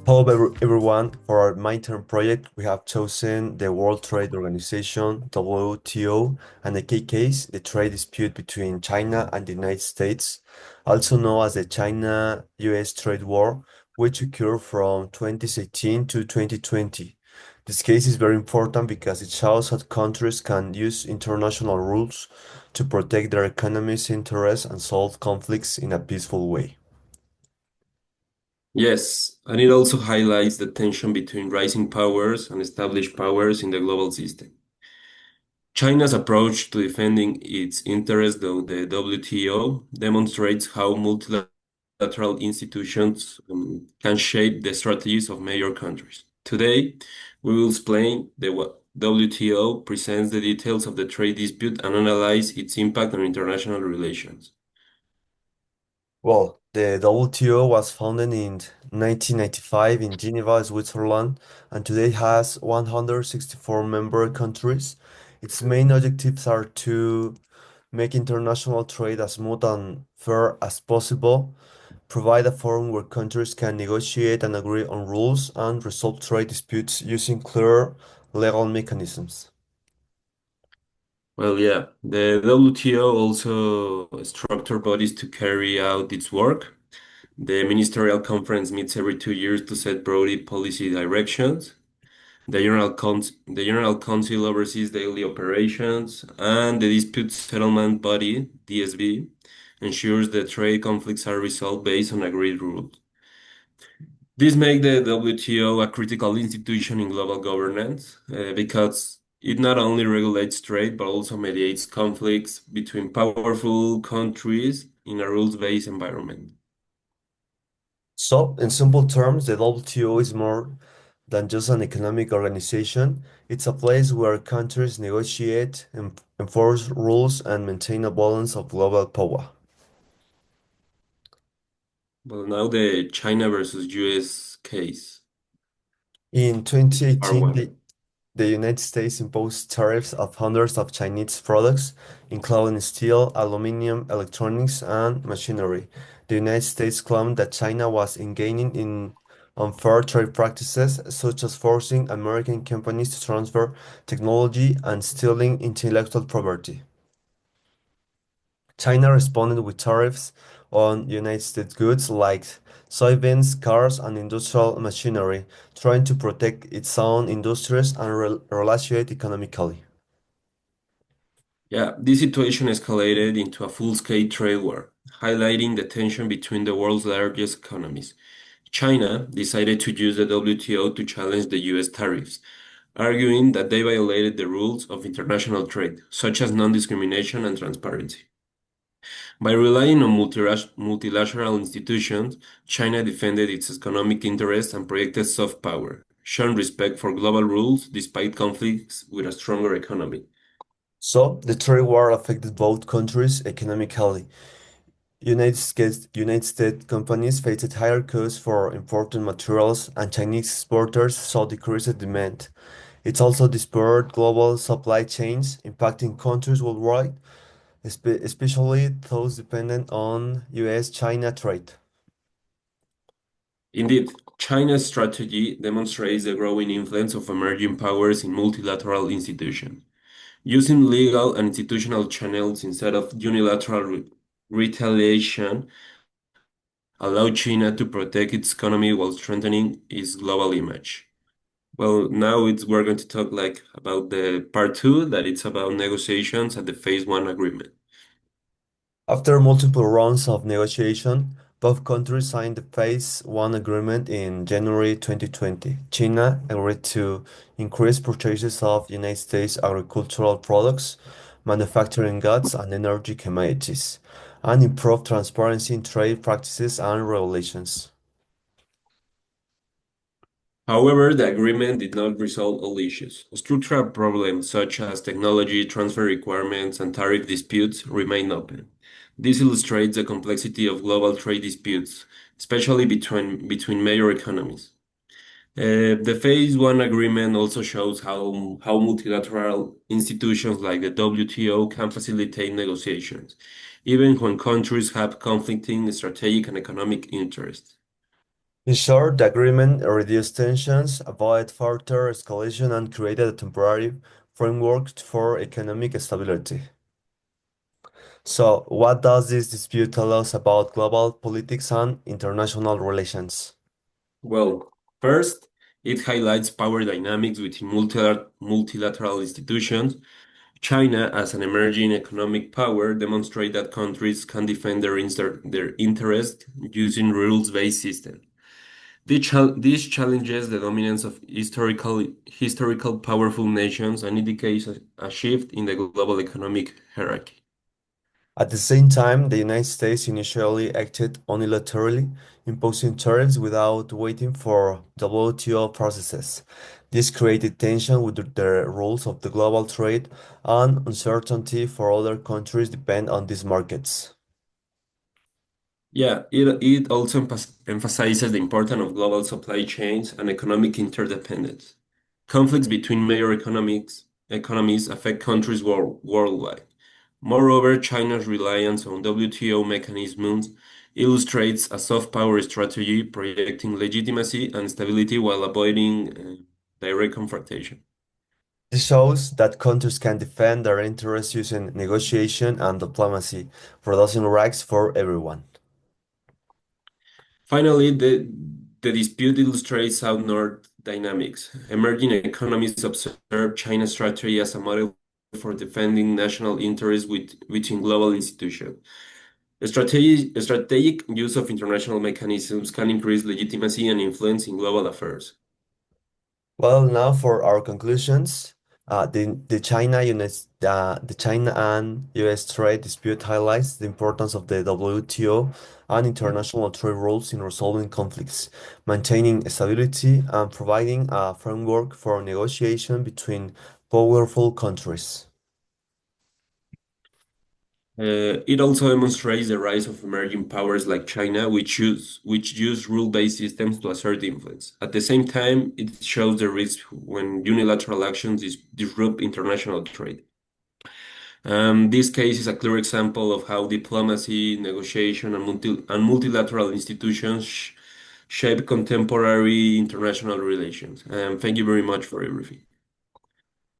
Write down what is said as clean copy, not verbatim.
Hello, everyone. For our midterm project, we have chosen the World Trade Organization, WTO, and the key case, the trade dispute between China and the United States, also known as the China-US trade war, which occurred from 2016 to 2020. This case is very important because it shows how countries can use international rules to protect their economy's interests and solve conflicts in a peaceful way. Yes, and it also highlights the tension between rising powers and established powers in the global system. China's approach to defending its interests, though the WTO, demonstrates how multilateral institutions can shape the strategies of major countries. Today, we will explain the WTO presents the details of the trade dispute and analyze its impact on international relations. Well, the WTO was founded in 1995 in Geneva, Switzerland, and today has 164 member countries. Its main objectives are to make international trade as smooth and fair as possible, provide a forum where countries can negotiate and agree on rules, and resolve trade disputes using clear legal mechanisms. Well, yeah, the WTO also structure bodies to carry out its work. The Ministerial Conference meets every 2 years to set broad policy directions. The General Council oversees daily operations, and the Dispute Settlement Body (DSB) ensures that trade conflicts are resolved based on agreed rules. This makes the WTO a critical institution in global governance because it not only regulates trade but also mediates conflicts between powerful countries in a rules-based environment. So, in simple terms, the WTO is more than just an economic organization. It's a place where countries negotiate, enforce rules, and maintain a balance of global power. Well, now the China versus US case, In part 2018, one. the United States imposed tariffs of hundreds of Chinese products, including steel, aluminum, electronics, and machinery. The United States claimed that China was engaging in unfair trade practices, such as forcing American companies to transfer technology and stealing intellectual property. China responded with tariffs on United States goods like soybeans, cars, and industrial machinery, trying to protect its own industries and retaliate economically. Yeah, this situation escalated into a full-scale trade war, highlighting the tension between the world's largest economies. China decided to use the WTO to challenge the US tariffs, arguing that they violated the rules of international trade, such as non-discrimination and transparency. By relying on multilateral institutions, China defended its economic interests and projected soft power, showing respect for global rules despite conflicts with a stronger economy. So, the trade war affected both countries economically. United States companies faced higher costs for imported materials, and Chinese exporters saw decreased demand. It also disrupted global supply chains, impacting countries worldwide, especially those dependent on US-China trade. Indeed, China's strategy demonstrates the growing influence of emerging powers in multilateral institutions. Using legal and institutional channels instead of unilateral retaliation allowed China to protect its economy while strengthening its global image. Well, now we're going to talk like about the part two, that it's about negotiations at the phase one agreement. After multiple rounds of negotiation, both countries signed the Phase 1 agreement in January 2020. China agreed to increase purchases of United States agricultural products, manufacturing goods, and energy commodities, and improve transparency in trade practices and regulations. However, the agreement did not resolve all issues. Structural problems such as technology transfer requirements and tariff disputes remain open. This illustrates the complexity of global trade disputes, especially between major economies. The Phase 1 agreement also shows how multilateral institutions like the WTO can facilitate negotiations, even when countries have conflicting strategic and economic interests. In short, the agreement reduced tensions, avoided further escalation, and created a temporary framework for economic stability. So, what does this dispute tell us about global politics and international relations? Well, first, it highlights power dynamics within multilateral institutions. China, as an emerging economic power, demonstrates that countries can defend their interest using rules-based systems. This challenges the dominance of historical powerful nations and indicates a shift in the global economic hierarchy. At the same time, the United States initially acted unilaterally, imposing tariffs without waiting for WTO processes. This created tension with the rules of the global trade and uncertainty for other countries depend on these markets. Yeah, it also emphasizes the importance of global supply chains and economic interdependence. Conflicts between major economies affect countries worldwide. Moreover, China's reliance on WTO mechanisms illustrates a soft power strategy projecting legitimacy and stability while avoiding direct confrontation. This shows that countries can defend their interests using negotiation and diplomacy, producing rights for everyone. Finally, the dispute illustrates South-North dynamics. Emerging economies observe China's strategy as a model for defending national interests within global institutions. Strategic use of international mechanisms can increase legitimacy and influence in global affairs. Well, now for our conclusions, the China and U.S. trade dispute highlights the importance of the WTO and international trade rules in resolving conflicts, maintaining stability, and providing a framework for negotiation between powerful countries. It also demonstrates the rise of emerging powers like China, which use rule-based systems to assert influence. At the same time, it shows the risk when unilateral actions disrupt international trade. This case is a clear example of how diplomacy, negotiation, and multilateral institutions shape contemporary international relations. Thank you very much for everything.